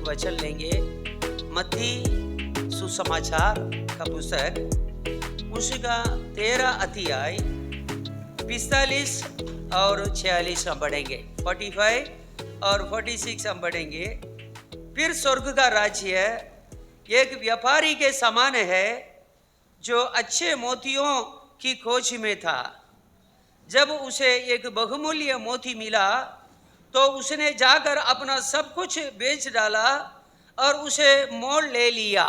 एक वचन लेंगे। मत्ती सुसमाचार का पुस्तक उसका 13 अध्याय 45 और 46 हम पढ़ेंगे, 45 और 46 हम पढ़ेंगे। फिर स्वर्ग का राज्य एक व्यापारी के समान है जो अच्छे मोतियों की खोज में था। जब उसे एक बहुमूल्य मोती मिला तो उसने जाकर अपना सब कुछ बेच डाला और उसे मोल ले लिया।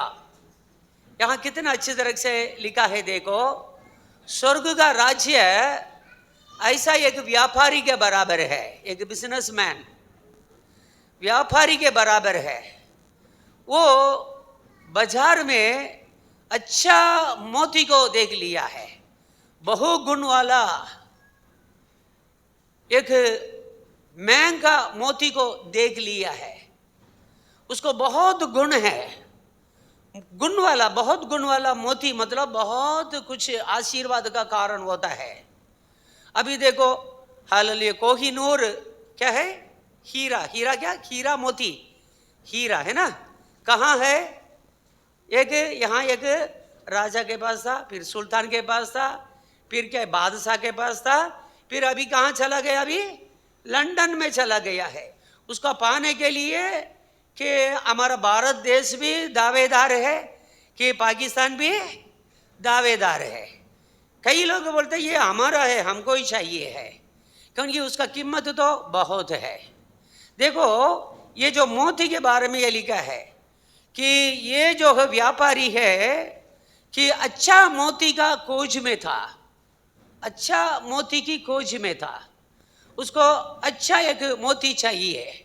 यहाँ कितना अच्छी तरह से लिखा है, देखो, स्वर्ग का राज्य ऐसा एक व्यापारी के बराबर है, एक बिजनेसमैन व्यापारी के बराबर है। वो बाजार में अच्छा मोती को देख लिया है, बहुगुण वाला एक महंगा मोती को देख लिया है। उसको बहुत गुण है, गुण वाला, बहुत गुण वाला मोती मतलब बहुत कुछ आशीर्वाद का कारण होता है। अभी देखो, हालेलुया, कोहिनूर क्या है? हीरा। हीरा क्या? हीरा मोती, हीरा है ना। कहाँ है? एक यहाँ एक राजा के पास था, फिर सुल्तान के पास था, फिर क्या बादशाह के पास था, फिर अभी कहाँ चला गया? अभी लंदन में चला गया है। उसका पाने के लिए कि हमारा भारत देश भी दावेदार है कि पाकिस्तान भी दावेदार है। कई लोग बोलते हैं ये हमारा है, हमको ही चाहिए है, क्योंकि उसका कीमत तो बहुत है। देखो, ये जो मोती के बारे में ये लिखा है कि ये जो व्यापारी है कि अच्छा मोती का खोज में था, अच्छा मोती की खोज में था। उसको अच्छा एक मोती चाहिए।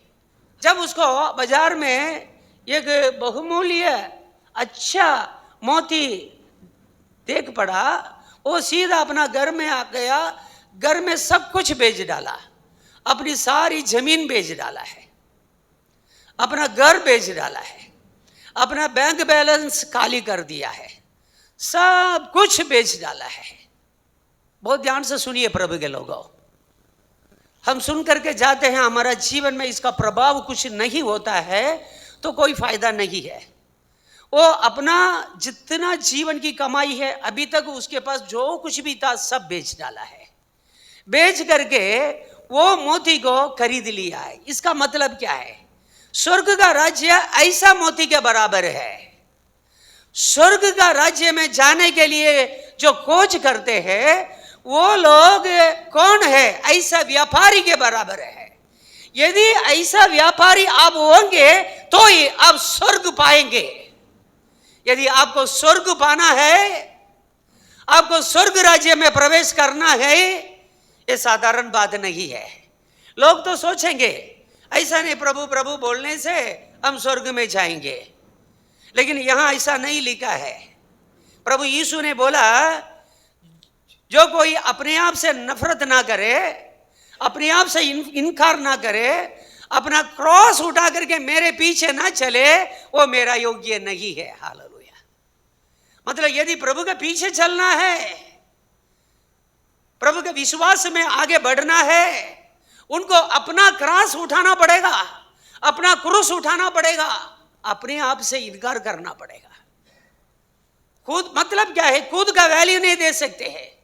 जब उसको बाजार में एक बहुमूल्य अच्छा मोती देख पड़ा, वो सीधा अपना घर में आ गया, घर में सब कुछ बेच डाला, अपनी सारी जमीन बेच डाला है, अपना घर बेच डाला है, अपना बैंक बैलेंस खाली कर दिया है, सब कुछ बेच डाला है। बहुत ध्यान से सुनिए प्रभु के लोगों, हम सुन करके जाते हैं, हमारा जीवन में इसका प्रभाव कुछ नहीं होता है तो कोई फायदा नहीं है। वो अपना जितना जीवन की कमाई है अभी तक उसके पास जो कुछ भी था सब बेच डाला है। बेच करके वो मोती को खरीद लिया है। इसका मतलब क्या है? स्वर्ग का राज्य ऐसा मोती के बराबर है। स्वर्ग का राज्य में जाने के लिए जो खोज करते हैं वो लोग कौन है? ऐसा व्यापारी के बराबर है। यदि ऐसा व्यापारी आप होंगे तो ही आप स्वर्ग पाएंगे। यदि आपको स्वर्ग पाना है, आपको स्वर्ग राज्य में प्रवेश करना है, ये साधारण बात नहीं है। लोग तो सोचेंगे ऐसा नहीं, प्रभु प्रभु बोलने से हम स्वर्ग में जाएंगे, लेकिन यहां ऐसा नहीं लिखा है। प्रभु यीशु ने बोला, जो कोई अपने आप से नफरत ना करे, अपने आप से इनकार ना करे, अपना क्रॉस उठा करके मेरे पीछे ना चले, वो मेरा योग्य नहीं है। हालेलुया। मतलब यदि प्रभु के पीछे चलना है, प्रभु के विश्वास में आगे बढ़ना है, उनको अपना क्रॉस उठाना पड़ेगा, अपना क्रूस उठाना पड़ेगा, अपने आप से इनकार करना पड़ेगा। खुद मतलब क्या है? खुद का वैल्यू नहीं दे सकते हैं।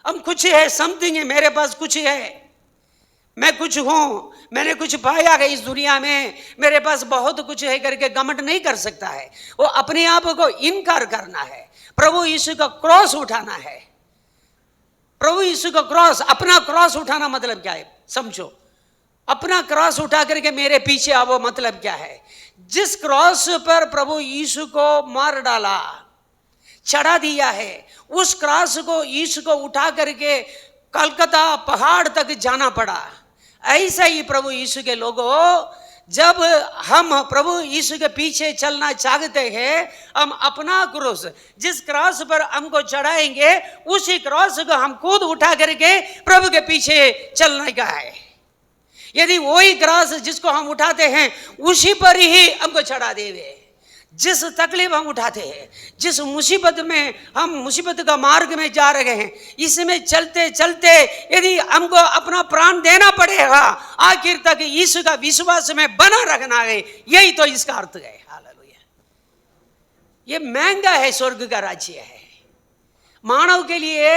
हम कुछ है, समथिंग है, मेरे पास कुछ है, मैं कुछ हूं, मैंने कुछ पाया है इस दुनिया में, मेरे पास बहुत कुछ है करके घमंड नहीं कर सकता है। वो अपने आप को इनकार करना है, प्रभु यीशु का क्रॉस उठाना है। प्रभु यीशु का क्रॉस, अपना क्रॉस उठाना मतलब क्या है? समझो, अपना क्रॉस उठा करके मेरे पीछे आओ मतलब क्या है? जिस क्रॉस पर प्रभु यीशु को मार डाला, चढ़ा दिया है, उस क्रॉस को यीशु को उठा करके कलकत्ता पहाड़ तक जाना पड़ा। ऐसा ही प्रभु यीशु के लोगों, जब हम प्रभु यीशु के पीछे चलना चाहते हैं, हम अपना क्रॉस, जिस क्रॉस पर हमको चढ़ाएंगे, उसी क्रॉस को हम खुद उठा करके प्रभु के पीछे चलने का है। यदि वही क्रॉस जिसको हम उठाते हैं उसी पर ही हमको चढ़ा देवे, जिस तकलीफ हम उठाते हैं, जिस मुसीबत में हम मुसीबत का मार्ग में जा रहे हैं, इसमें चलते चलते यदि हमको अपना प्राण देना पड़ेगा, आखिर तक यीशु का विश्वास में बना रखना है, यही तो इसका अर्थ है। हालेलुया। ये महंगा है, स्वर्ग का राज्य है मानव के लिए।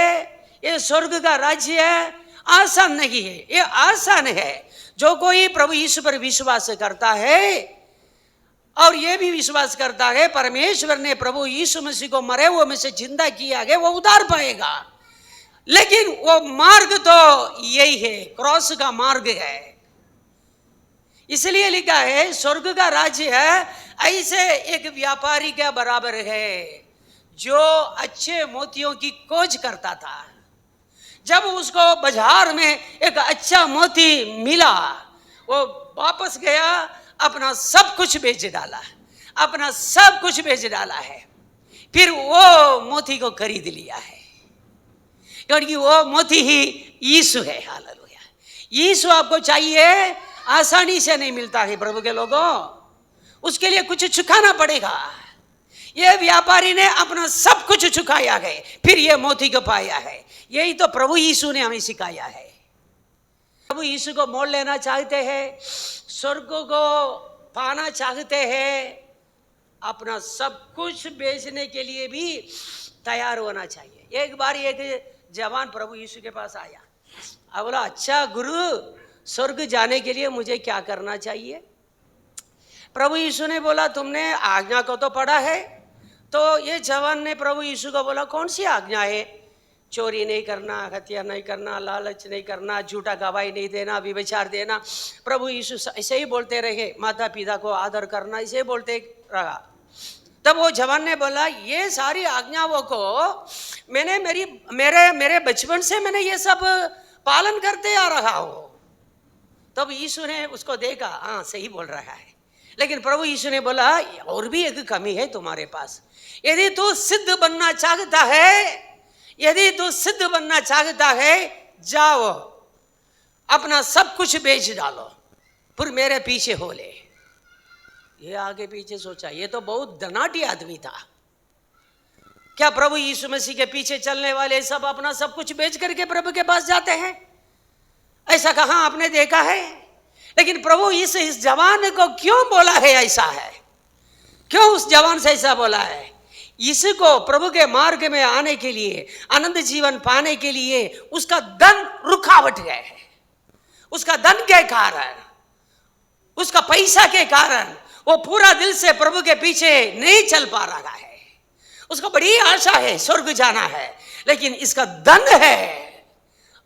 ये स्वर्ग का राज्य है, आसान नहीं है, ये आसान है। जो कोई प्रभु यीशु पर विश्वास करता है और ये भी विश्वास करता है परमेश्वर ने प्रभु यीशु मसीह को मरे हुए में से जिंदा किया है, वो उद्धार पाएगा। लेकिन वो मार्ग तो यही है, क्रॉस का मार्ग है। इसलिए लिखा है स्वर्ग का राज्य है ऐसे एक व्यापारी के बराबर है जो अच्छे मोतियों की खोज करता था। जब उसको बाजार में एक अच्छा मोती मिला, वो वापस गया, अपना सब कुछ बेच डाला, अपना सब कुछ बेच डाला है, फिर वो मोती को खरीद लिया है, क्योंकि वो मोती ही यीशु है। हालेलुया। यीशु आपको चाहिए, आसानी से नहीं मिलता है प्रभु के लोगों, उसके लिए कुछ चुकाना पड़ेगा। ये व्यापारी ने अपना सब कुछ चुकाया है, फिर ये मोती को पाया है। यही तो प्रभु यीशु ने हमें सिखाया है। प्रभु यीशु को मोल लेना चाहते हैं, स्वर्ग को पाना चाहते हैं, अपना सब कुछ बेचने के लिए भी तैयार होना चाहिए। एक बार एक जवान प्रभु यीशु के पास आया, अब बोला, अच्छा गुरु, स्वर्ग जाने के लिए मुझे क्या करना चाहिए? प्रभु यीशु ने बोला, तुमने आज्ञा को तो पढ़ा है। तो ये जवान ने प्रभु यीशु को बोला, कौन सी आज्ञा है? चोरी नहीं करना, हत्या नहीं करना, लालच नहीं करना, झूठा गवाही नहीं देना, व्यभिचार देना। प्रभु यीशु ऐसे ही बोलते रहे, माता पिता को आदर करना, ऐसे बोलते रहा। तब वो जवान ने बोला, ये सारी आज्ञाओं को मैंने मेरे बचपन से मैंने ये सब पालन करते आ रहा हूँ। तब यीशु ने उसको देखा, हाँ सही बोल रहा है। लेकिन प्रभु यीशु ने बोला, और भी एक कमी है तुम्हारे पास। यदि तू सिद्ध बनना चाहता है, यदि तू सिद्ध बनना चाहता है, जाओ अपना सब कुछ बेच डालो, फिर मेरे पीछे हो ले। ये आगे पीछे सोचा, ये तो बहुत धनाढ्य आदमी था। क्या प्रभु यीशु मसीह के पीछे चलने वाले सब अपना सब कुछ बेच करके प्रभु के पास जाते हैं? ऐसा कहाँ आपने देखा है? लेकिन प्रभु इस जवान को क्यों बोला है ऐसा है? क्यों उस जवान से ऐसा बोला है? इसको प्रभु के मार्ग में आने के लिए, आनंद जीवन पाने के लिए उसका धन रुकावट है। उसका धन के कारण, उसका पैसा के कारण वो पूरा दिल से प्रभु के पीछे नहीं चल पा रहा है। उसको बड़ी आशा है, स्वर्ग जाना है, लेकिन इसका धन है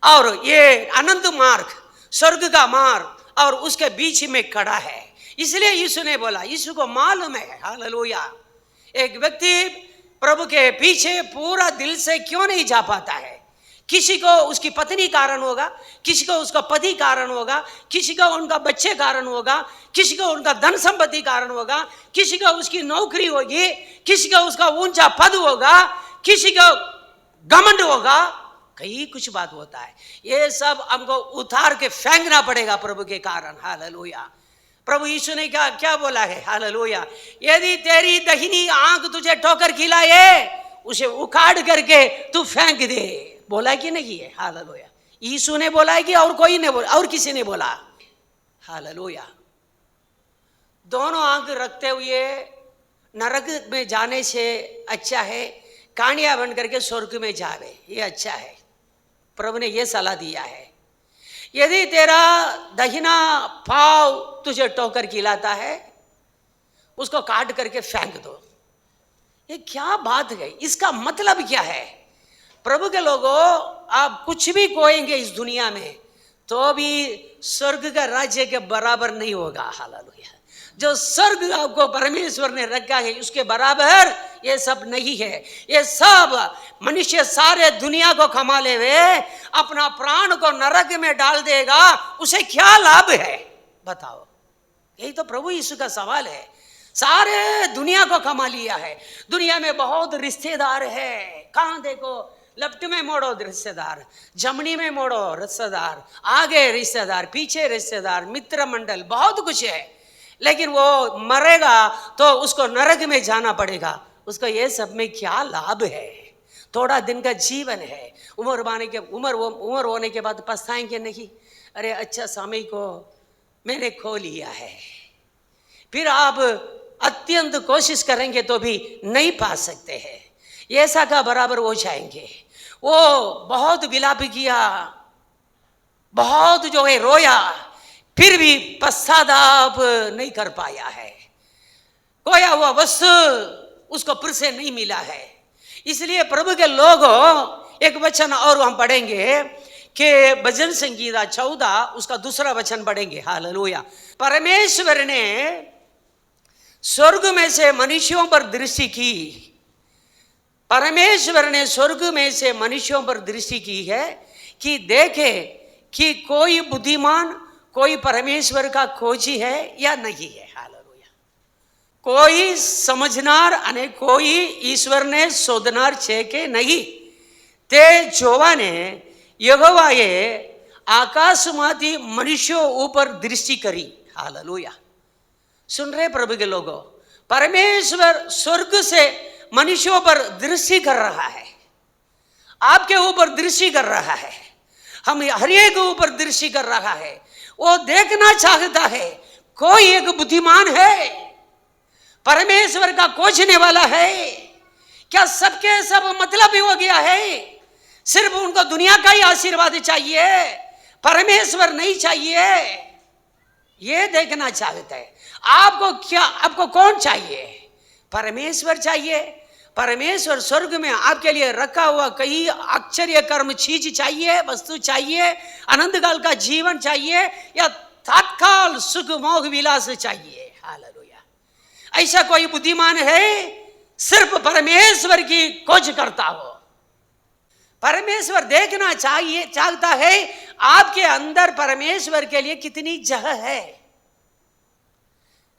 और ये आनंद मार्ग, स्वर्ग का मार्ग और उसके बीच में खड़ा है। इसलिए यीशु ने बोला, यीशु को मालूम है, हालेलुया, एक व्यक्ति प्रभु के पीछे पूरा दिल से क्यों नहीं जा पाता है। किसी को उसकी पत्नी कारण होगा, किसी को उसका पति कारण होगा, किसी को उनका बच्चे कारण होगा, किसी को उनका धन संपत्ति कारण होगा, किसी को उसकी नौकरी होगी, किसी को उसका ऊंचा पद होगा, किसी को घमंड होगा, कई कुछ बात होता है। ये सब हमको उतार के फेंकना पड़ेगा प्रभु के कारण। हालेलुया। प्रभु यीशु ने क्या बोला है? हालेलुया। यदि तेरी दहिनी आंख तुझे ठोकर खिलाए, उसे उखाड़ करके तू फेंक दे। बोला कि नहीं है? हालेलुया। यीशु ने बोला है कि और कोई ने बोला, और किसी ने बोला? हालेलुया। दोनों आंख रखते हुए नरक में जाने से अच्छा है कांडिया बन करके स्वर्ग में जावे, ये अच्छा है। प्रभु ने ये सलाह दिया है। यदि तेरा दहिना पांव तुझे ठोकर खिलाता है, उसको काट करके फेंक दो। ये क्या बात है? इसका मतलब क्या है? प्रभु के लोगों, आप कुछ भी खोएंगे इस दुनिया में तो भी स्वर्ग का राज्य के बराबर नहीं होगा। हालेलुया। जो स्वर्ग आपको परमेश्वर ने रखा है उसके बराबर ये सब नहीं है। ये सब मनुष्य सारे दुनिया को कमा ले हुए अपना प्राण को नरक में डाल देगा, उसे क्या लाभ है? बताओ। यही तो प्रभु यीशु का सवाल है। सारे दुनिया को कमा लिया है, दुनिया में बहुत रिश्तेदार है, कहां देखो लेफ्ट में मोड़ो रिश्तेदार, जमनी में मोड़ो रिश्तेदार, आगे रिश्तेदार, पीछे रिश्तेदार, मित्र मंडल, बहुत कुछ है। लेकिन वो मरेगा तो उसको नरक में जाना पड़ेगा। उसको ये सब में क्या लाभ है? थोड़ा दिन का जीवन है, उम्र होने के बाद पछताएंगे नहीं, अरे अच्छा समय को मैंने खो लिया है। फिर आप अत्यंत कोशिश करेंगे तो भी नहीं पा सकते हैं, ऐसा का बराबर हो जाएंगे। वो बहुत विलाप किया, बहुत जो है रोया, फिर भी पश्चाताप नहीं कर पाया है। खोया हुआ वस्तु उसको फिर से नहीं मिला है। इसलिए प्रभु के लोगों, एक वचन और हम पढ़ेंगे कि भजन संगीता 14 उसका दूसरा वचन पढ़ेंगे। हालेलुया। परमेश्वर ने स्वर्ग में से मनुष्यों पर दृष्टि की, परमेश्वर ने स्वर्ग में से मनुष्यों पर दृष्टि की है कि देखे कि कोई बुद्धिमान, कोई परमेश्वर का खोजी है या नहीं है। हालेलुया। कोई समझनार अने कोई ईश्वर ने शोधनार छे के नहीं ते જોવાને यहोवाए आकाशमांथी मनुष्यों ऊपर दृष्टि करी। हालेलुया। सुन रहे प्रभु के लोगों, परमेश्वर स्वर्ग से मनुष्यों पर दृष्टि कर रहा है, आपके ऊपर दृष्टि कर रहा है, हम हर एक ऊपर दृष्टि कर रहा है। वो देखना चाहता है कोई एक बुद्धिमान है, परमेश्वर का खोजने वाला है क्या? सबके सब मतलब ही हो गया है, सिर्फ उनको दुनिया का ही आशीर्वाद चाहिए, परमेश्वर नहीं चाहिए, ये देखना चाहता है। आपको क्या, आपको कौन चाहिए? परमेश्वर चाहिए। परमेश्वर स्वर्ग में आपके लिए रखा हुआ कई आश्चर्य कर्म चीज चाहिए, वस्तु चाहिए, अनंत काल का जीवन चाहिए, या तत्काल सुख मोह विलास चाहिए? हालेलुया। ऐसा कोई बुद्धिमान है सिर्फ परमेश्वर की खोज करता हो? परमेश्वर देखना चाहिए, चाहता है आपके अंदर परमेश्वर के लिए कितनी जगह है।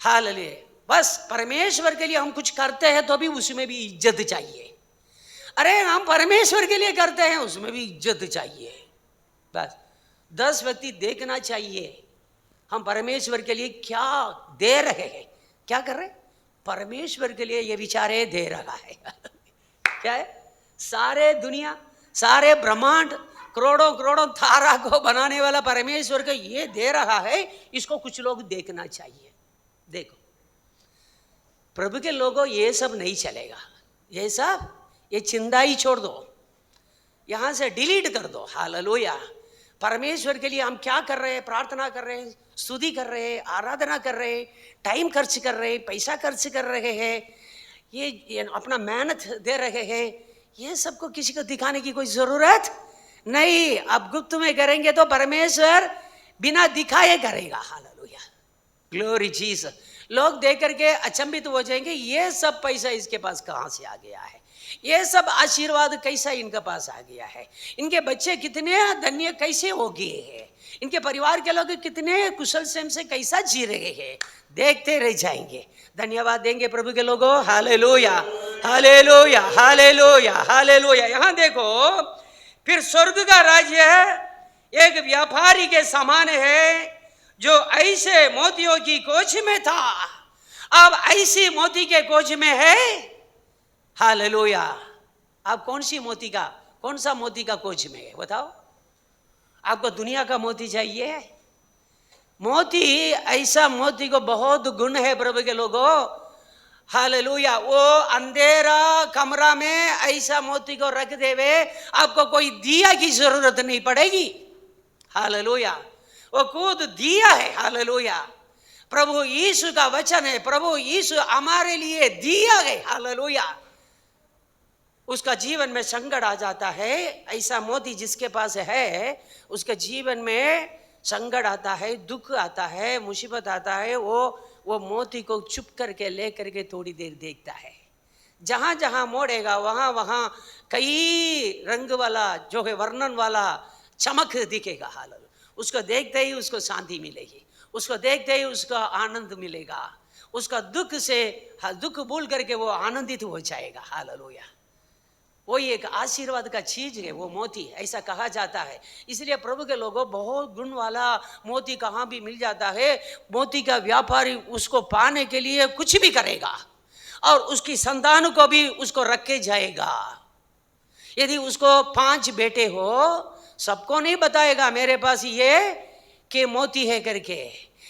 हालेलुया। बस परमेश्वर के लिए हम कुछ करते हैं तो भी उसमें भी इज्जत चाहिए। अरे हम परमेश्वर के लिए करते हैं, उसमें भी इज्जत चाहिए। बस 10 व्यक्ति देखना चाहिए हम परमेश्वर के लिए क्या दे रहे हैं, क्या कर रहे हैं। परमेश्वर के लिए ये विचारे दे रहा है क्या है? सारे दुनिया, सारे ब्रह्मांड, करोड़ों करोड़ों तारा को बनाने वाला परमेश्वर को ये दे रहा है, इसको कुछ लोग देखना चाहिए। देखो प्रभु के लोगों, ये सब नहीं चलेगा, ये सब, ये चिंता ही छोड़ दो, यहां से डिलीट कर दो। हालेलुया। परमेश्वर के लिए हम क्या कर रहे हैं? प्रार्थना कर रहे हैं, स्तुति कर रहे हैं, आराधना कर रहे हैं, टाइम खर्च कर रहे हैं, पैसा खर्च कर रहे हैं, ये अपना मेहनत दे रहे हैं, ये सबको किसी को दिखाने की कोई जरूरत नहीं। अब गुप्त में करेंगे तो परमेश्वर बिना दिखाए करेगा। हालेलुया। Glory Jesus. लोग देख करके अचंभित हो जाएंगे, ये सब पैसा इसके पास कहां से आ गया है, ये सब आशीर्वाद कैसा इनके पास आ गया है, इनके बच्चे कितने धन्य कैसे हो गए हैं, इनके परिवार के लोग कितने कुशल क्षेम से कैसा जी रहे हैं, देखते रह जाएंगे। धन्यवाद देंगे प्रभु के लोगों। Hallelujah, hallelujah, hallelujah, hallelujah. यहां देखो, फिर स्वर्ग का राज्य एक व्यापारी के समान है जो ऐसे मोतियों की खोज में था, अब ऐसी मोती के खोज में है। हालेलुया। आप कौन सी मोती का, कौन सा मोती का खोज में है बताओ? आपको दुनिया का मोती चाहिए? मोती, ऐसा मोती को बहुत गुण है प्रभु के लोगों। हालेलुया। वो अंधेरा कमरा में ऐसा मोती को रख देवे, आपको कोई दिया की जरूरत नहीं पड़ेगी। हालेलुया। वो खुद दिया है। हालेलुया। प्रभु यीशु का वचन है, प्रभु यीशु हमारे लिए दिया है। हालेलुया। उसका जीवन में संकट आ जाता है, ऐसा मोती जिसके पास है उसके जीवन में संकट आता है, दुख आता है, मुसीबत आता है, वो मोती को चुप करके ले करके थोड़ी देर देखता है। जहां जहां मोड़ेगा वहां वहां कई रंग वाला जो है वर्णन वाला चमक दिखेगा। हालेलुया। उसको देखते ही उसको शांति मिलेगी, उसको देखते ही उसका आनंद मिलेगा, उसका दुख से दुख भूल करके वो आनंदित हो जाएगा। हालेलुया। वो एक आशीर्वाद का चीज है, वो मोती, ऐसा कहा जाता है। इसलिए प्रभु के लोगों, बहुत गुण वाला मोती कहाँ भी मिल जाता है। मोती का व्यापारी उसको पाने के लिए कुछ भी करेगा और उसकी संतान को भी उसको रख के जाएगा। यदि उसको 5 बेटे हो, सबको नहीं बताएगा मेरे पास ये के मोती है करके,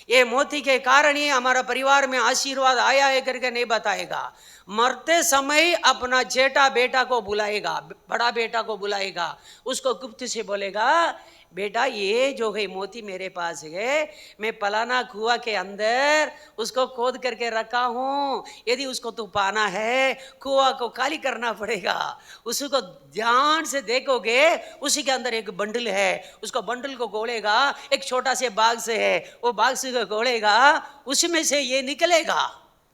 ये मोती के कारण ही हमारा परिवार में आशीर्वाद आया है करके नहीं बताएगा। मरते समय अपना जेठा बेटा को बुलाएगा, बड़ा बेटा को बुलाएगा, उसको गुप्त से बोलेगा, बेटा ये जो है मोती मेरे पास है, मैं पलाना कुआ के अंदर उसको खोद करके रखा हूँ, यदि उसको तू पाना है कुआ को खाली करना पड़ेगा। उसको ध्यान से देखोगे, उसी के अंदर एक बंडल है, उसको बंडल को गोलेगा, एक छोटा से बाग से है, वो बाग से को गोलेगा, उसमें से ये निकलेगा।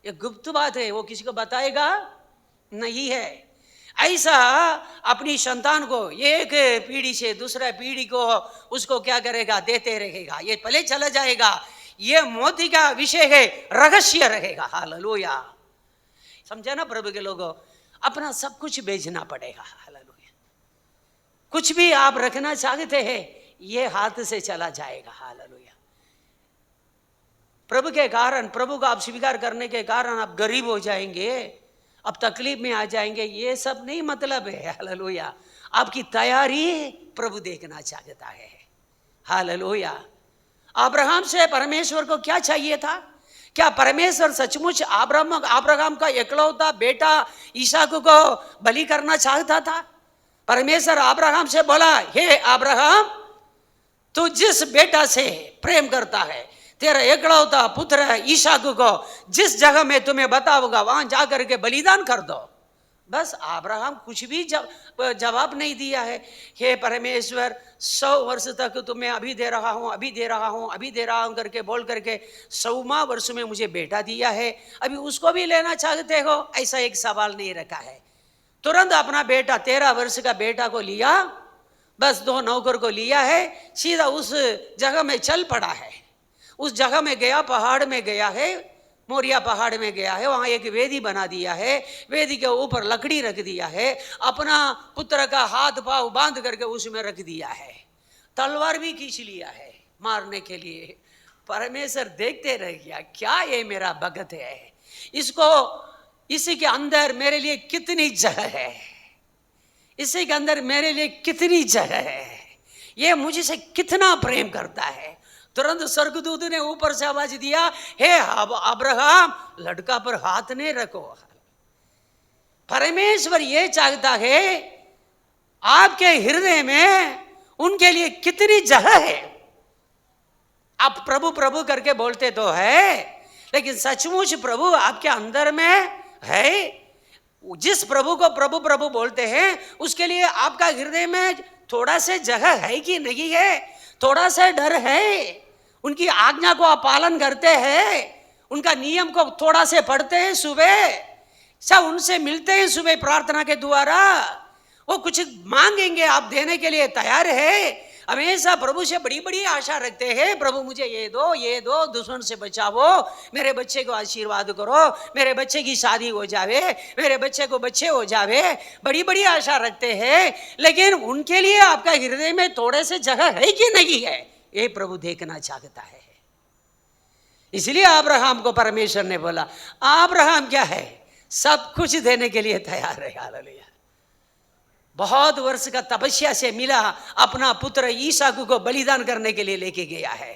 ये गुप्त बात है, वो किसी को बताएगा नहीं है। ऐसा अपनी संतान को एक पीढ़ी से दूसरा पीढ़ी को उसको क्या करेगा, देते रहेगा, ये पहले चला जाएगा। ये मोती का विषय है, रहस्य रहेगा। हालेलुया, समझे ना प्रभु के लोगों, अपना सब कुछ बेचना पड़ेगा। हालेलुया, कुछ भी आप रखना चाहते हैं ये हाथ से चला जाएगा। हालेलुया, प्रभु के कारण, प्रभु को आप स्वीकार करने के कारण आप गरीब हो जाएंगे, अब तकलीफ में आ जाएंगे, ये सब नहीं मतलब है। हालेलुया, आपकी तैयारी प्रभु देखना चाहता है। हालेलुया, अब्राहम से परमेश्वर को क्या चाहिए था? क्या परमेश्वर सचमुच अब्राहम का इकलौता बेटा इसहाक को बलि करना चाहता था? परमेश्वर अब्राहम से बोला, हे अब्राहम, तू जिस बेटा से प्रेम करता है, तेरा एकलौता पुत्र इसहाक को जिस जगह में तुम्हें बताऊंगा वहां जाकर के बलिदान कर दो। बस अब्राहम कुछ भी जवाब नहीं दिया है। हे परमेश्वर, 100 वर्ष तक तुम्हें अभी दे रहा हूं, अभी दे रहा हूं, अभी दे रहा हूं करके बोल करके 100वां वर्ष में मुझे बेटा दिया है, अभी उसको भी लेना चाहते हो? ऐसा एक सवाल नहीं रखा है। तुरंत अपना बेटा 13 वर्ष का बेटा को लिया, बस 2 नौकर को लिया है, सीधा उस जगह में चल पड़ा है। उस जगह में गया, पहाड़ में गया है, मोरिया पहाड़ में गया है, वहां एक वेदी बना दिया है, वेदी के ऊपर लकड़ी रख दिया है, अपना पुत्र का हाथ पांव बांध करके उसमें रख दिया है, तलवार भी खींच लिया है मारने के लिए। परमेश्वर देखते रह गया, क्या ये मेरा भगत है, इसको, इसी के अंदर मेरे लिए कितनी जगह है, इसी के अंदर मेरे लिए कितनी जगह है, ये मुझसे कितना प्रेम करता है। तुरंत स्वर्गदूत ने ऊपर से आवाज दिया, हे अब्राहम, लड़का पर हाथ नहीं रखो। परमेश्वर ये चाहता है, आपके हृदय में उनके लिए कितनी जगह है। आप प्रभु प्रभु करके बोलते तो है, लेकिन सचमुच प्रभु आपके अंदर में है? जिस प्रभु को प्रभु प्रभु बोलते हैं, उसके लिए आपका हृदय में थोड़ा सा जगह है कि नहीं है? थोड़ा सा डर है? उनकी आज्ञा को आप पालन करते हैं? उनका नियम को थोड़ा से पढ़ते हैं सुबह, सब उनसे मिलते हैं सुबह प्रार्थना के द्वारा, वो कुछ मांगेंगे आप देने के लिए तैयार है? हमेशा प्रभु से बड़ी बड़ी आशा रखते हैं, प्रभु मुझे ये दो, ये दो, दुश्मन से बचाओ, मेरे बच्चे को आशीर्वाद करो, मेरे बच्चे की शादी हो जावे, मेरे बच्चे को बच्चे हो जावे, बड़ी बड़ी आशा रखते हैं। लेकिन उनके लिए आपका हृदय में थोड़े से जगह है कि नहीं है, ये प्रभु देखना चाहता है। इसलिए अब्राहम को परमेश्वर ने बोला, अब्राहम क्या है, सब कुछ देने के लिए तैयार है। हालेलुया, बहुत वर्ष का तपस्या से मिला अपना पुत्र इसहाक को बलिदान करने के लिए लेके गया है।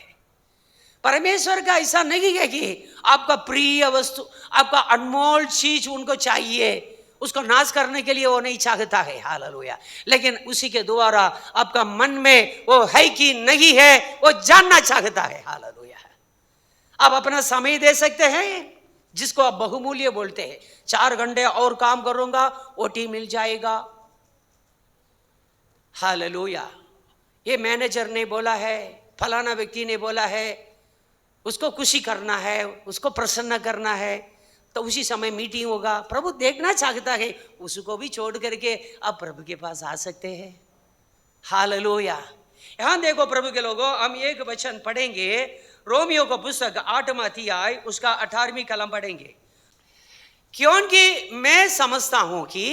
परमेश्वर का ऐसा नहीं है कि आपका प्रिय वस्तु, आपका अनमोल चीज उनको चाहिए, उसको नाश करने के लिए वो नहीं चाहता है। हालेलुया, लेकिन उसी के द्वारा आपका मन में वो है कि नहीं है, वो जानना चाहता है। हालेलुया, आप अपना समय दे सकते हैं, जिसको आप बहुमूल्य बोलते हैं। 4 घंटे और काम करूंगा, ओटी मिल जाएगा। हालेलुया, ये मैनेजर ने बोला है, फलाना व्यक्ति ने बोला है, उसको खुशी करना है, उसको प्रसन्न करना है, तो उसी समय मीटिंग होगा। प्रभु देखना चाहता है, उसको भी छोड़ करके आप प्रभु के पास आ सकते हैं। हालेलुया, यहां देखो प्रभु के लोगों, हम एक वचन पढ़ेंगे, रोमियो को पुस्तक 8वां अध्याय उसका 18वीं कलम पढ़ेंगे। क्योंकि मैं समझता हूं कि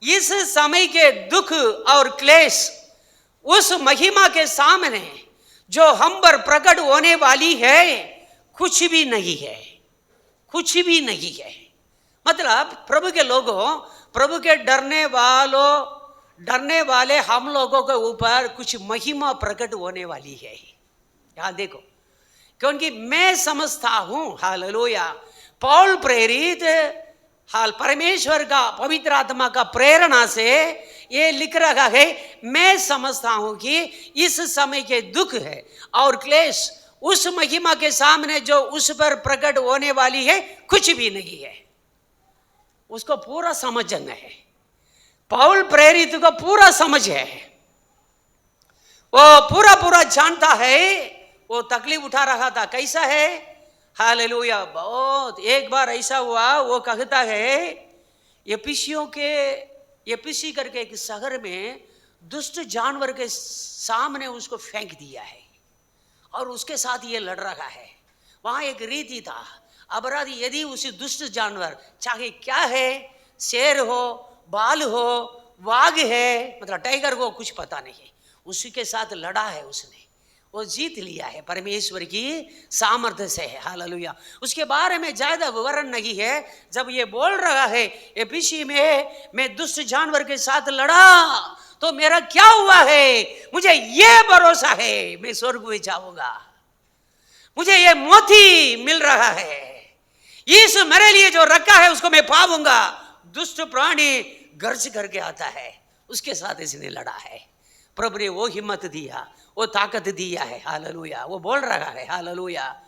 इस समय के दुख और क्लेश उस महिमा के सामने जो हम पर प्रकट होने वाली है कुछ भी नहीं है, कुछ भी नहीं है। मतलब प्रभु के लोगों, प्रभु के डरने वाले हम लोगों के ऊपर कुछ महिमा प्रकट होने वाली है। यहां देखो, क्योंकि मैं समझता हूं, हालेलुया, पौल प्रेरित परमेश्वर का पवित्र आत्मा का प्रेरणा से ये लिख रहा है, मैं समझता हूं कि इस समय के दुख है और क्लेश उस महिमा के सामने जो उस पर प्रकट होने वाली है कुछ भी नहीं है। उसको पूरा समझना है, पौल प्रेरित को पूरा समझ है, वो पूरा जानता है। वो तकलीफ उठा रहा था, कैसा है, हालेलुया। बहुत एक बार ऐसा हुआ, वो कहता है एपीसी करके एक शहर में दुष्ट जानवर के सामने उसको फेंक दिया है और उसके साथ ये लड़ रहा है। वहां एक रीति था, अपराधी यदि उसी दुष्ट जानवर चाहे क्या है, शेर हो, बाल हो, वाघ है, मतलब टाइगर को कुछ पता नहीं, उसी के साथ लड़ा है, उसने वो जीत लिया है परमेश्वर की सामर्थ्य से है, हालेलुया। उसके बारे में ज्यादा विवरण नहीं है। जब ये बोल रहा है एपीसी में मैं दुष्ट जानवर के साथ लड़ा तो मेरा क्या हुआ है, मुझे ये भरोसा है मैं स्वर्ग में जाऊंगा, मुझे ये मोती मिल रहा है, यीशु मेरे लिए जो रखा है उसको मैं पाऊंगा। दुष्ट प्राणी गर्ज करके आता है, उसके साथ इसने लड़ा है। प्रभु ने वो हिम्मत दिया, वो ताकत दिया है, हालेलुया। वो बोल रहा है, हालेलुया।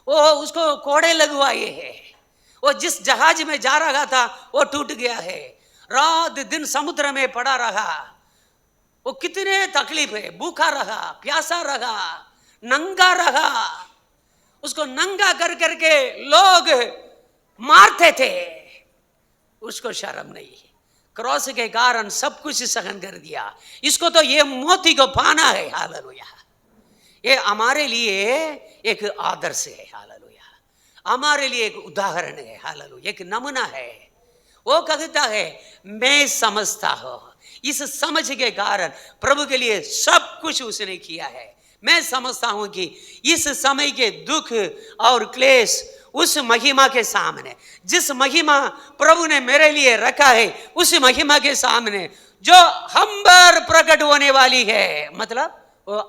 वो उसको कोड़े लगवाए हैं, वो जिस जहाज में जा रहा था वो टूट गया है, रात दिन समुद्र में पड़ा रहा, वो कितने तकलीफ है, भूखा रहा, प्यासा रहा, नंगा रहा, उसको नंगा कर करके लोग मारते थे, उसको शर्म नहीं, क्रॉस के कारण सब कुछ सहन कर दिया। इसको तो ये मोती को पाना है, हालेलुया। ये हमारे लिए एक आदर्श है, हालेलुया, हमारे लिए एक उदाहरण है, हालेलुया, एक नमूना है। वो कहता है मैं समझता हूं, इस समझ के कारण प्रभु के लिए सब कुछ उसने किया है। मैं समझता हूं कि इस समय के दुख और क्लेश उस महिमा के सामने, जिस महिमा प्रभु ने मेरे लिए रखा है, उस महिमा के सामने जो हम पर प्रकट होने वाली है, मतलब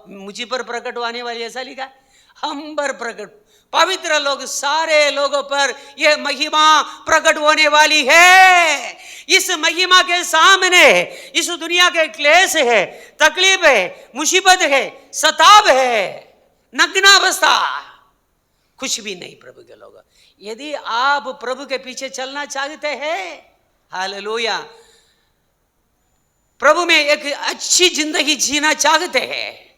मुझ पर प्रकट होने वाली, ऐसा लिखा है, हम पर प्रकट, पवित्र लोग सारे लोगों पर यह महिमा प्रकट होने वाली है। इस महिमा के सामने इस दुनिया के क्लेश है, तकलीफ है, मुसीबत है, सताव है, नग्नावस्था कुछ भी नहीं। प्रभु के लोग, यदि आप प्रभु के पीछे चलना चाहते हैं, हालेलुया, प्रभु में एक अच्छी जिंदगी जीना चाहते हैं,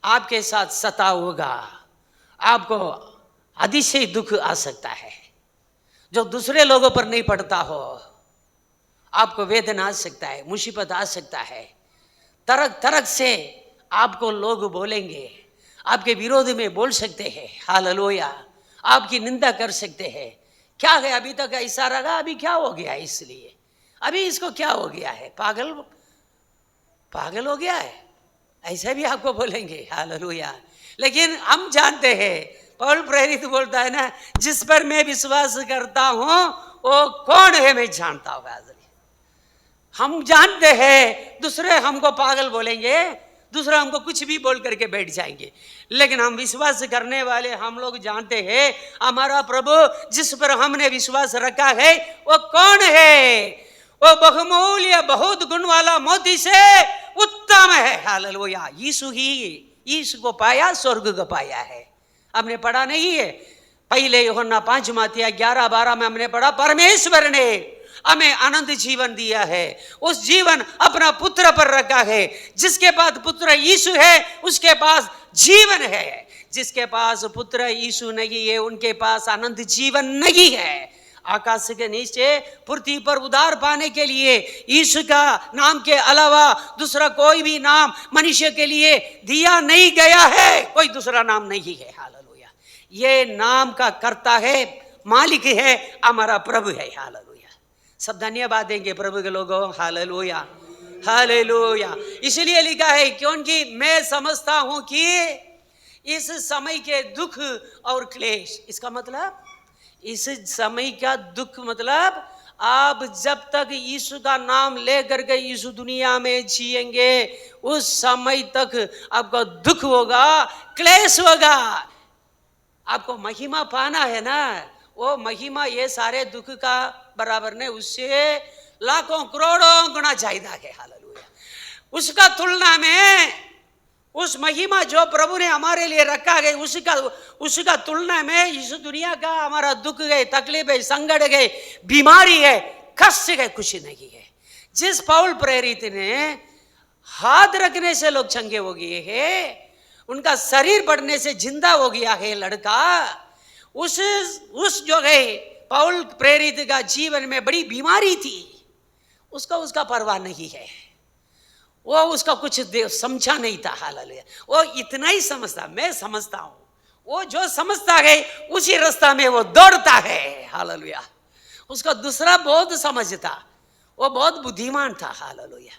आपके साथ सताव होगा, आपको अतिशय दुख आ सकता है जो दूसरे लोगों पर नहीं पड़ता हो, आपको वेदना आ सकता है, मुसीबत आ सकता है, तरक तरक से आपको लोग बोलेंगे, आपके विरोध में बोल सकते हैं, हालेलुया, आपकी निंदा कर सकते हैं। क्या है, अभी तक ऐसा रहा, अभी क्या हो गया, इसलिए अभी इसको क्या हो गया है, पागल हो गया है, ऐसे भी आपको बोलेंगे, हालेलुया। लेकिन हम जानते हैं, पौल प्रेरित बोलता है ना, जिस पर मैं विश्वास करता हूं वो कौन है मैं जानता हूं। हम जानते हैं दूसरे हमको पागल बोलेंगे, दूसरा हमको कुछ भी बोल करके बैठ जाएंगे, लेकिन हम विश्वास करने वाले हम लोग जानते हैं हमारा प्रभु जिस पर हमने विश्वास रखा है वो कौन है, वो बहुमूल्य बहुत गुण वाला मोती से उत्तम है, हालेलुया। यीशु को पाया, स्वर्ग को पाया है। हमने पढ़ा नहीं है, पहले यूहन्ना 5:11-12 में हमने पढ़ा, परमेश्वर ने हमें आनंद जीवन दिया है, उस जीवन अपना पुत्र पर रखा है, जिसके पास पुत्र यीशु है उसके पास जीवन है, जिसके पास पुत्र यीशु नहीं है उनके पास आनंद जीवन नहीं है। आकाश के नीचे पृथ्वी पर उद्धार पाने के लिए यीशु का नाम के अलावा दूसरा कोई भी नाम मनुष्य के लिए दिया नहीं गया है, कोई दूसरा नाम नहीं है, हालेलुया। ये नाम का कर्ता है, मालिक है, हमारा प्रभु है, हालेलुया। सब धन्यवाद देंगे प्रभु के लोगों। Hallelujah, hallelujah. इसलिए लिखा है क्योंकि मैं समझता हूं कि इस समय के दुख और क्लेश, इसका मतलब इस समय का दुख मतलब आप जब तक यीशु का नाम लेकर के इस दुनिया में जिएंगे उस समय तक आपका दुख होगा, क्लेश होगा। आपको महिमा पाना है ना, वो महिमा ये सारे दुख का बराबर नहीं, उससे लाखों करोड़ों गुना ज्यादा है। हालेलुया। उसका तुलना में उस महिमा जो प्रभु ने हमारे लिए रखा है उसका तुलना में इस दुनिया का हमारा दुख है, तकलीफ है, संकट है, बीमारी है, कष्ट है, कुछ नहीं है। जिस पौल प्रेरित ने हाथ रखने से लोग चंगे हो गए हैं, उनका शरीर बढ़ने से जिंदा हो गया है लड़का, उस जो है पौल प्रेरित का जीवन में बड़ी बीमारी थी, उसका परवाह नहीं है। वो उसका कुछ समझा नहीं था। हालेलुया। वो इतना ही समझता, मैं समझता हूं, वो जो समझता है उसी रास्ता में वो दौड़ता है। हालेलुया। उसका दूसरा बहुत समझ था, वो बहुत बुद्धिमान था। हालेलुया।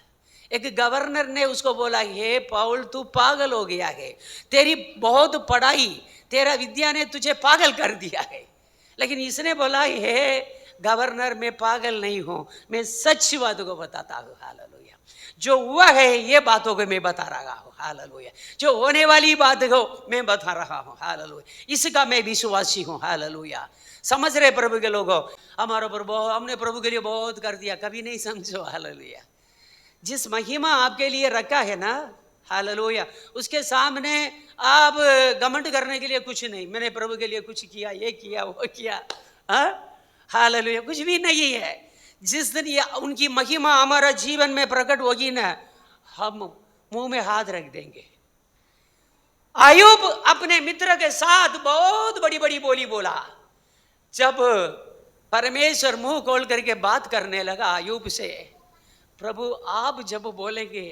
एक गवर्नर ने उसको बोला, हे पौल तू पागल हो गया है, तेरी बहुत पढ़ाई, तेरा विद्या ने तुझे पागल कर दिया है। लेकिन इसने बोला, हे गवर्नर मैं पागल नहीं हूं, मैं सच बात को बताता हूं। हालेलुया। जो हुआ है ये बातों को मैं बता रहा हूं। हालेलुया। जो होने वाली बात को मैं बता रहा हूं। हालेलुया। इसका मैं विश्वासी हूं। हालेलुया। समझ रहे प्रभु के लोगों, हमारे ऊपर हमने प्रभु के लिए बहुत कर दिया, कभी नहीं समझो। हालेलुया। जिस महिमा आपके लिए रखा है ना, हालेलुया, उसके सामने आप घमंड करने के लिए कुछ नहीं, मैंने प्रभु के लिए कुछ किया, ये किया, वो किया, हालेलुया, कुछ भी नहीं है। जिस दिन ये उनकी महिमा हमारा जीवन में प्रकट होगी ना, हम मुंह में हाथ रख देंगे। अय्यूब अपने मित्र के साथ बहुत बड़ी बड़ी बोली बोला। जब परमेश्वर मुंह खोल करके बात करने लगा अय्यूब से, प्रभु आप जब बोलेंगे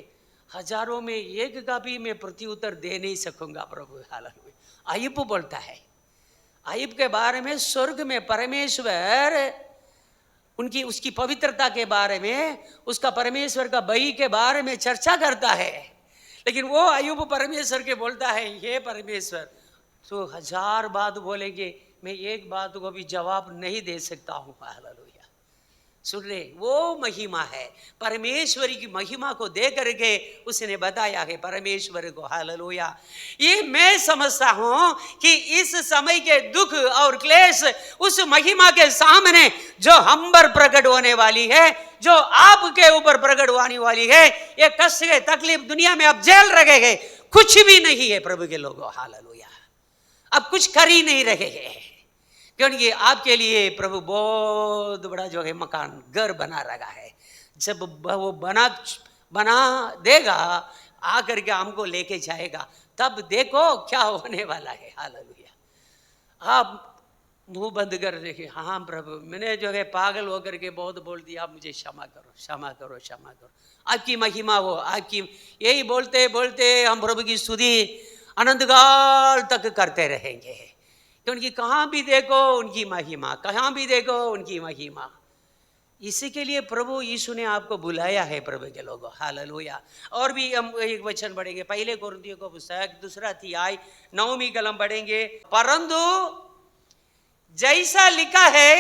हजारों में एक का भी मैं प्रत्युत्तर दे नहीं सकूंगा प्रभु। हालेलुया। अय्यूब बोलता है, अय्यूब के बारे में स्वर्ग में परमेश्वर उसकी पवित्रता के बारे में, उसका परमेश्वर का बही के बारे में चर्चा करता है। लेकिन वो अय्यूब परमेश्वर के बोलता है, ये परमेश्वर तो 1000 बात बोलेंगे, मैं एक बात को भी जवाब नहीं दे सकता हूँ। हालेलुया। सुन रहे, वो महिमा है, परमेश्वरी की महिमा को दे करके उसने बताया है परमेश्वर को। हालेलुया। ये मैं समझता हूं कि इस समय के दुख और क्लेश उस महिमा के सामने जो हम पर प्रकट होने वाली है, जो आपके ऊपर प्रकट होने वाली है, ये कष्ट है, तकलीफ दुनिया में अब जेल रहे हैं, कुछ भी नहीं है प्रभु के लोगों। हालेलुया। अब कुछ कर ही नहीं रहे हैं, क्योंकि आपके लिए प्रभु बहुत बड़ा जो है मकान, घर बना रखा है। जब वो बना देगा, आकर के हमको लेके जाएगा, तब देखो क्या होने वाला है। हालेलुया। आप मुंह बंद कर देखिए, हाँ प्रभु मैंने जो है पागल होकर के बहुत बोल दिया, आप मुझे क्षमा करो, क्षमा करो, क्षमा करो, आपकी महिमा हो, आपकी। यही बोलते बोलते हम प्रभु की स्तुति अनंत काल तक करते रहेंगे, क्योंकि कहाँ भी देखो उनकी महिमा, कहाँ भी देखो उनकी महिमा। इसी के लिए प्रभु यीशु ने आपको बुलाया है प्रभु के लोगों। हालेलुया। और भी हम एक वचन पढ़ेंगे, पहले कोरिन्थियों का पुस्तक 2 अध्याय 9वीं कलम पढ़ेंगे। परंतु जैसा लिखा है,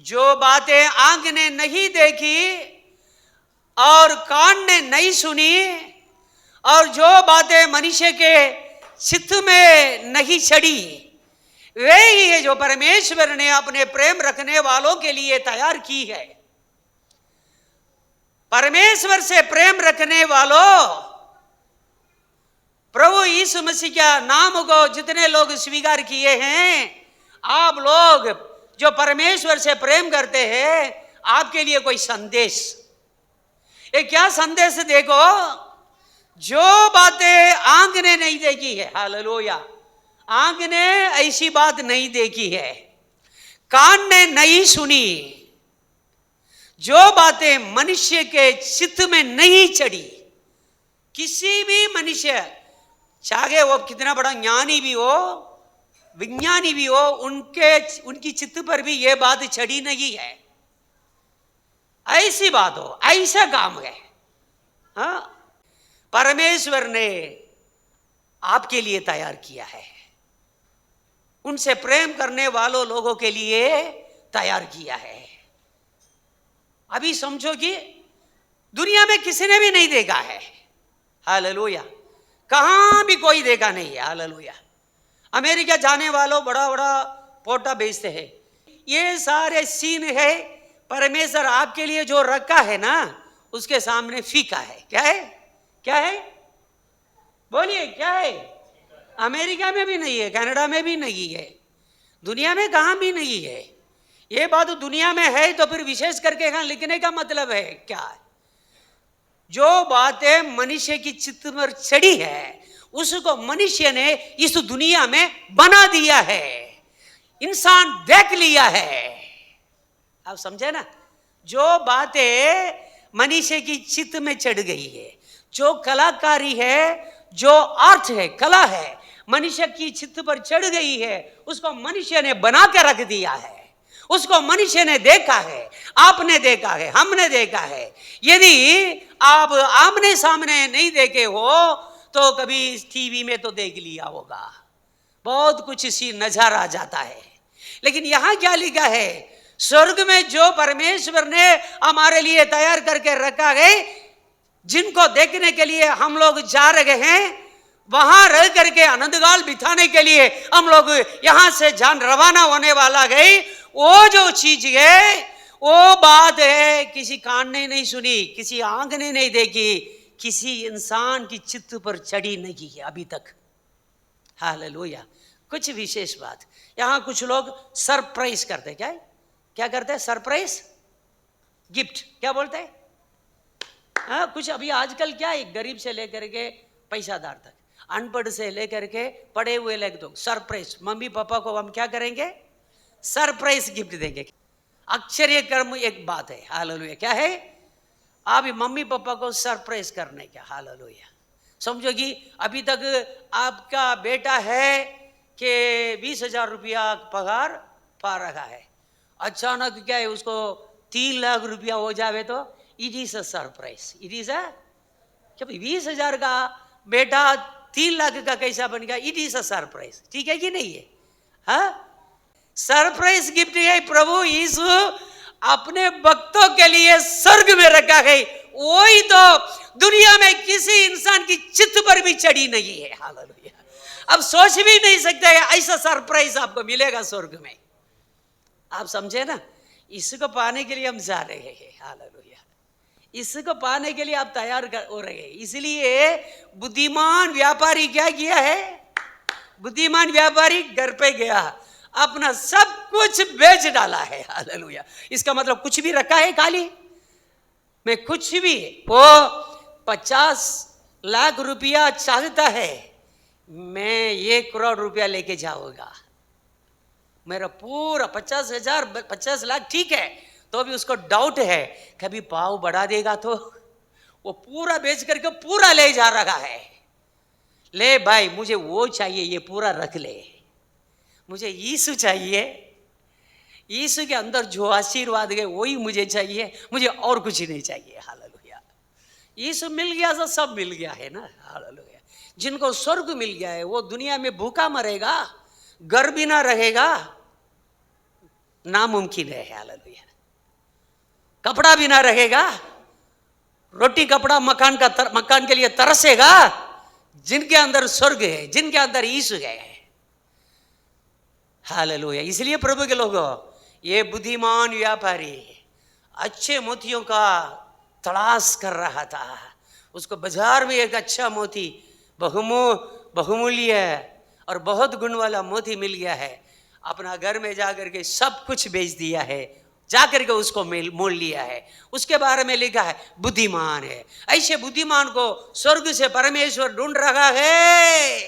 जो बातें आंख ने नहीं देखी और कान ने नहीं सुनी और जो बातें मनुष्य के चित्त में नहीं चढ़ी, वे ही है जो परमेश्वर ने अपने प्रेम रखने वालों के लिए तैयार की है। परमेश्वर से प्रेम रखने वालों, प्रभु यीशु मसीह का नाम को जितने लोग स्वीकार किए हैं, आप लोग जो परमेश्वर से प्रेम करते हैं, आपके लिए कोई संदेश, एक क्या संदेश देखो, जो बातें आंख ने नहीं देखी है, हालेलुया, आंख ने ऐसी बात नहीं देखी है, कान ने नहीं सुनी, जो बातें मनुष्य के चित्त में नहीं चढ़ी। किसी भी मनुष्य, चाहे वो कितना बड़ा ज्ञानी भी हो, विज्ञानी भी हो, उनकी चित्त पर भी यह बात चढ़ी नहीं है। ऐसी बात हो, ऐसा काम है। हाँ, परमेश्वर ने आपके लिए तैयार किया है, उनसे प्रेम करने वालों लोगों के लिए तैयार किया है। अभी समझो कि दुनिया में किसी ने भी नहीं देखा है, हालेलुया, कहां भी कोई देखा नहीं है, हालेलुया। अमेरिका जाने वालों बड़ा बड़ा फोटो बेचते हैं, ये सारे सीन है परमेश्वर आपके लिए जो रखा है ना, उसके सामने फीका है। क्या है? क्या है? बोलिए क्या है? अमेरिका में भी नहीं है, कनाडा में भी नहीं है, दुनिया में कहां भी नहीं है। ये बात दुनिया में है तो फिर विशेष करके यहां लिखने का मतलब है क्या? जो बातें मनुष्य की चित्त पर चढ़ी है उसको मनुष्य ने इस दुनिया में बना दिया है, इंसान देख लिया है। आप समझे ना? जो बातें मनुष्य की चित्त में चढ़ गई है, जो कलाकारी है, जो आर्ट है, कला है, मनुष्य की चित्त पर चढ़ गई है, उसको मनुष्य ने बना के रख दिया है, उसको मनुष्य ने देखा है, आपने देखा है, हमने देखा है। यदि आप आमने सामने नहीं देखे हो तो कभी टीवी में तो देख लिया होगा, बहुत कुछ इसी नजर आ जाता है। लेकिन यहां क्या लिखा है? स्वर्ग में जो परमेश्वर ने हमारे लिए तैयार करके रखा है, जिनको देखने के लिए हम लोग जा रहे हैं, वहां रह करके अनंतकाल बिताने के लिए हम लोग यहां से जान रवाना होने वाला है। वो जो चीज है, वो बात है किसी कान ने नहीं सुनी, किसी आंख ने नहीं देखी, किसी इंसान की चित्त पर चढ़ी नहीं है अभी तक। हालेलुया। कुछ विशेष बात यहां कुछ लोग सरप्राइज करते। क्या है? क्या करते हैं? Surprise gift. क्या बोलते हैं? हाँ, कुछ अभी आजकल क्या है, गरीब से लेकर के पैसादार तक, अनपढ़ से लेकर के पढ़े हुए लोग तो सरप्राइज। मम्मी पापा को हम क्या करेंगे? सरप्राइज गिफ्ट देंगे। आश्चर्य कर्म एक बात है, हालेलुया। क्या है? आप मम्मी पापा को सरप्राइज करने का, हालेलुया। समझो कि अभी तक आपका बेटा है कि 20,000 रुपया पगार पा रहा है, अचानक क्या है उसको 3 लाख रुपया हो जावे तो it is a surprise. It is a, जब 20,000 का बेटा 3 लाख का कैसा बन गया? It is a surprise. ठीक है कि नहीं है? हाँ, सरप्राइज गिफ्ट है प्रभु यीशु अपने भक्तों के लिए स्वर्ग में रखा है। वही तो दुनिया में किसी इंसान की चित्त पर भी चढ़ी नहीं है, हालेलुया। अब सोच भी नहीं सकते ऐसा सरप्राइज आपको मिलेगा स्वर्ग में। आप समझे ना? इसको पाने के लिए हम जा रहे हैं, हालेलुया। इसको पाने के लिए आप तैयार हो रहे हैं। इसलिए बुद्धिमान व्यापारी क्या किया है? बुद्धिमान व्यापारी घर पे गया, अपना सब कुछ बेच डाला है, हालेलुया। इसका मतलब कुछ भी रखा है खाली मैं, कुछ भी। वो 50 लाख रुपया चाहता है, मैं 1 करोड़ रुपया लेके जाऊंगा। मेरा पूरा 50,000 50 लाख ठीक है, तो भी उसको डाउट है कभी भाव बढ़ा देगा तो। वो पूरा बेच करके पूरा ले जा रहा है। ले भाई, मुझे वो चाहिए, ये पूरा रख ले। मुझे यीशु चाहिए, यीशु के अंदर जो आशीर्वाद है वही मुझे चाहिए, मुझे और कुछ नहीं चाहिए, हालेलुया। यीशु मिल गया तो सब मिल गया है ना, हालेलुया। जिनको स्वर्ग मिल गया है वो दुनिया में भूखा मरेगा, घर भी ना रहेगा, नामुमकिन है, हालेलुया। कपड़ा भी ना रहेगा, रोटी कपड़ा मकान के लिए तरसेगा। जिनके अंदर स्वर्ग है, जिनके अंदर यीशु है, हालेलुया। इसलिए प्रभु के लोगों, ये बुद्धिमान व्यापारी अच्छे मोतियों का तलाश कर रहा था। उसको बाजार में एक अच्छा मोती, बहुमूल्य और बहुत गुण वाला मोती मिल गया है। अपना घर में जाकर के सब कुछ बेच दिया है, जाकर के उसको मोल लिया है। उसके बारे में लिखा है बुद्धिमान है। ऐसे बुद्धिमान को स्वर्ग से परमेश्वर ढूंढ रहा है।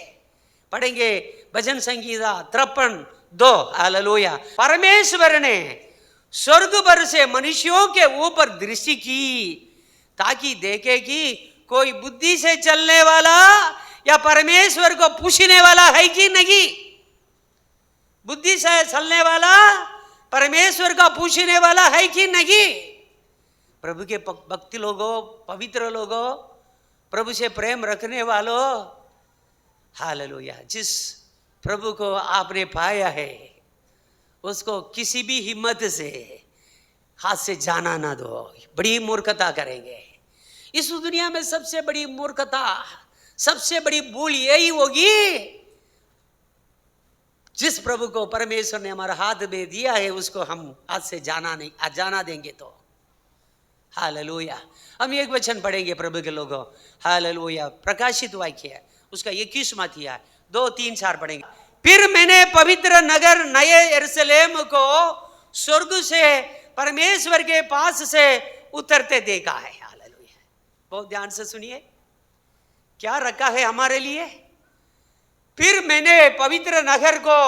पढ़ेंगे भजन संगीता 53:2, हालेलुया। परमेश्वर ने स्वर्ग पर से मनुष्यों के ऊपर दृष्टि की ताकि देखे कि कोई बुद्धि से चलने वाला या परमेश्वर को पूछने वाला है कि नहीं। बुद्धि से चलने वाला, परमेश्वर का पूछने वाला है कि नहीं। प्रभु के भक्ति लोगों, पवित्र लोगों, प्रभु से प्रेम रखने वालों, हालेलुया, जिस प्रभु को आपने पाया है उसको किसी भी हिम्मत से हाथ से जाना ना दो। बड़ी मूर्खता करेंगे इस दुनिया में। सबसे बड़ी मूर्खता, सबसे बड़ी भूल यही होगी, जिस प्रभु को परमेश्वर ने हमारा हाथ में दिया है उसको हम हाथ से जाना देंगे तो। हालेलुया। हम एक वचन पढ़ेंगे प्रभु के लोगों, हालेलुया, प्रकाशित वाक्य है उसका 21वां अध्याय 2, 3, 4 पढ़ेंगे। फिर मैंने पवित्र नगर नए यरूशलेम को स्वर्ग से परमेश्वर के पास से उतरते देखा है। हालेलुया। बहुत ध्यान से सुनिए क्या रखा है हमारे लिए। फिर मैंने पवित्र नगर को,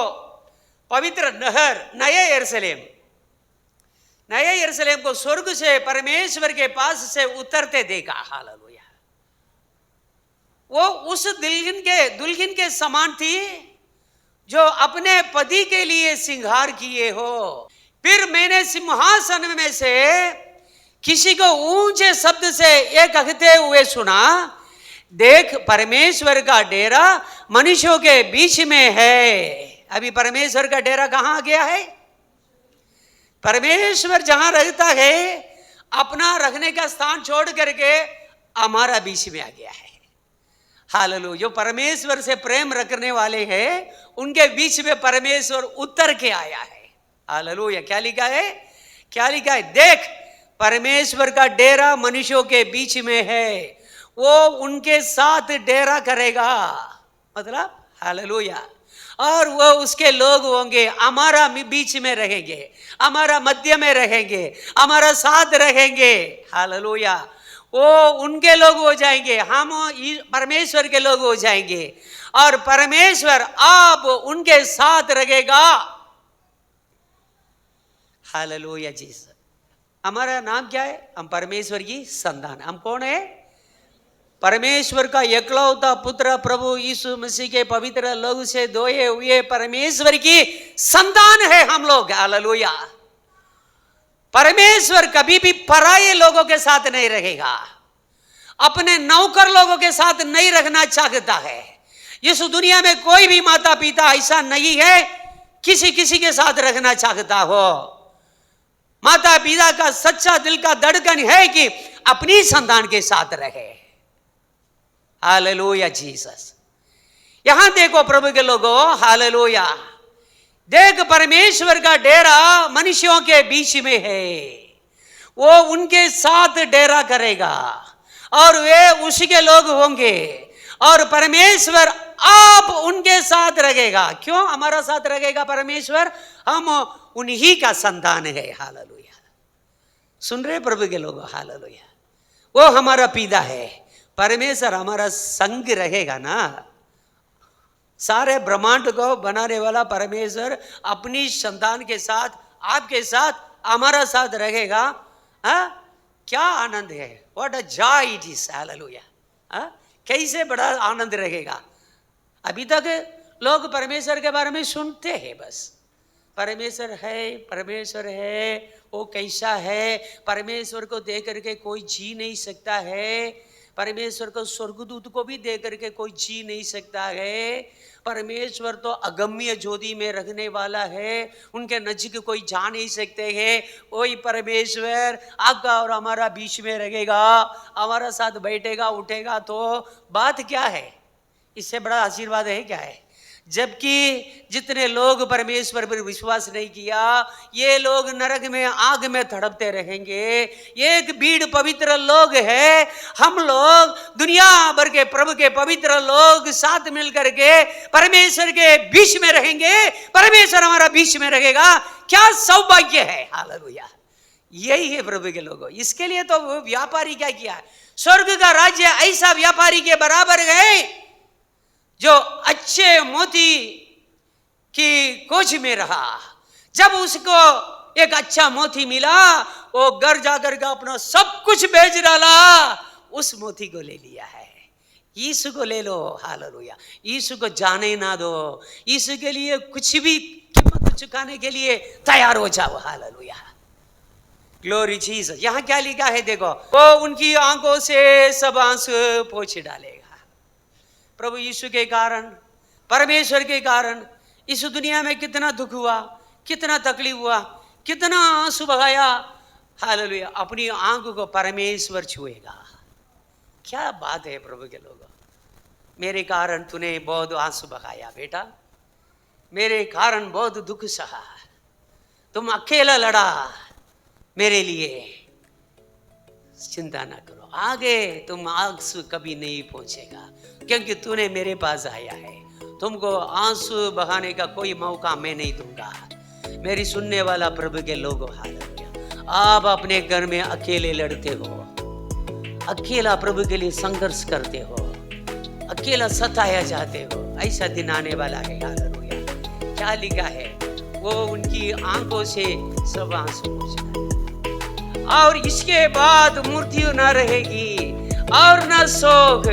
पवित्र नगर नए यरूशलेम को स्वर्ग से परमेश्वर के पास से उतरते देखा। हालेलुया। वो उस दुल्हन के समान थी जो अपने पति के लिए श्रृंगार किए हो। फिर मैंने सिंहासन में से किसी को ऊंचे शब्द से ये कहते हुए सुना, देख परमेश्वर का डेरा मनुष्यों के बीच में है। अभी परमेश्वर का डेरा कहां आ गया है? परमेश्वर जहां रहता है अपना रखने का स्थान छोड़ करके हमारा बीच में आ गया है। हालेलुया। जो परमेश्वर से प्रेम रखने वाले हैं उनके बीच में परमेश्वर उतर के आया है। हालेलुया। क्या लिखा है? क्या लिखा है? देख परमेश्वर का डेरा मनुष्यों के बीच में है, वो उनके साथ डेरा करेगा। मतलब हालेलुया। और वो उसके लोग होंगे, हमारा बीच में रहेंगे, हमारा मध्य में रहेंगे, हमारा साथ रहेंगे। हालेलुया। वो उनके लोग हो जाएंगे, हम परमेश्वर के लोग हो जाएंगे और परमेश्वर आप उनके साथ रहेगा। हालेलुया। जीसस। हमारा नाम क्या है? हम परमेश्वर की संतान। हम कौन है? परमेश्वर का एकलौता पुत्र प्रभु यीशु मसीह के पवित्र लहू से धोए हुए परमेश्वर की संतान है हम लोग। हालेलुया। परमेश्वर कभी भी पराये लोगों के साथ नहीं रहेगा, अपने नौकर लोगों के साथ नहीं रखना चाहता है। इस दुनिया में कोई भी माता पिता ऐसा नहीं है किसी के साथ रखना चाहता हो। माता पिता का सच्चा दिल का धड़कन है कि अपनी संतान के साथ रहे। Hallelujah Jesus. यहां देखो प्रभु के लोगों, हालेलुया, देख परमेश्वर का डेरा मनुष्यों के बीच में है, वो उनके साथ डेरा करेगा और वे उसी के लोग होंगे और परमेश्वर आप उनके साथ रहेगा। क्यों हमारा साथ रहेगा परमेश्वर? हम उन्हीं का संतान है। हालेलुया। सुन रहे प्रभु के लोग? हालेलुया। वो हमारा पिता है, परमेश्वर हमारा संग रहेगा ना। सारे ब्रह्मांड को बनाने वाला परमेश्वर अपनी संतान के साथ, आपके साथ, हमारा साथ रहेगा। क्या आनंद है! What a joy it is. Hallelujah. कैसे बड़ा आनंद रहेगा। अभी तक लोग परमेश्वर के बारे में सुनते हैं, बस परमेश्वर है, परमेश्वर है, वो कैसा है, परमेश्वर को देख करके कोई जी नहीं सकता है, परमेश्वर को स्वर्गदूत को भी देख करके कोई जी नहीं सकता है, परमेश्वर तो अगम्य ज्योति में रखने वाला है, उनके नजीक कोई जा नहीं सकते हैं। वही परमेश्वर आपका और हमारा बीच में रहेगा, हमारा साथ बैठेगा उठेगा। तो बात क्या है? इससे बड़ा आशीर्वाद है क्या है? जबकि जितने लोग परमेश्वर पर विश्वास नहीं किया, ये लोग नरक में आग में तड़पते रहेंगे। एक भीड़ पवित्र लोग है, हम लोग दुनिया भर के प्रभु के पवित्र लोग साथ मिलकर के परमेश्वर के बीच में रहेंगे, परमेश्वर हमारा बीच में रहेगा। क्या सौभाग्य है। हालेलुया। यही है प्रभु के लोगों। इसके लिए तो वो व्यापारी क्या किया? स्वर्ग का राज्य ऐसा व्यापारी के बराबर है जो अच्छे मोती की खोज में रहा। जब उसको एक अच्छा मोती मिला, वो घर जाकर के अपना सब कुछ बेच डाला, उस मोती को ले लिया है। यीशु को ले लो। हालेलुया। यीशु को जाने ना दो। यीशु के लिए कुछ भी कीमत चुकाने के लिए तैयार हो जाओ। हालेलुया। Glory Jesus. यहाँ क्या लिखा है देखो, वो उनकी आंखों से सब आंसू पोंछ डालेगा। प्रभु यीशु के कारण, परमेश्वर के कारण इस दुनिया में कितना दुख हुआ, कितना तकलीफ हुआ, कितना आंसू बहाया। हालेलुया, अपनी आंख को परमेश्वर छुएगा। क्या बात है प्रभु के लोगों, मेरे कारण तूने बहुत आंसू बहाया बेटा, मेरे कारण बहुत दुख सहा, तुम अकेला लड़ा मेरे लिए। चिंता ना करो, आगे तुम आंसू कभी नहीं पहुंचेगा, क्योंकि तूने मेरे पास आया है। तुमको आंसू बहाने का कोई मौका मैं नहीं दूंगा। मेरी सुनने वाला प्रभु के लोगों, हालेलुया, आप अपने घर में अकेले लड़ते हो, अकेला प्रभु के लिए संघर्ष करते हो, अकेला सताया जाते हो, ऐसा दिन आने वाला है। हालेलुया, क्या लिखा है, वो उनकी आंखों से सब आंसू पोंछ डालेगा। और इसके बाद मृत्यु न रहेगी, और न शोक,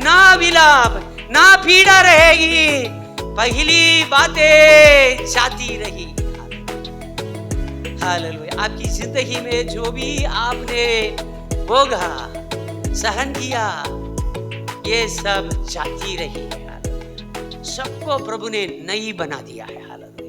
ना विलाप, ना पीड़ा रहेगी, पहली बातें जाती रही। हालेलुया, आपकी जिंदगी में जो भी आपने भोगा, सहन किया, ये सब जाती रही है। सबको प्रभु ने नई बना दिया है। हालेलुया,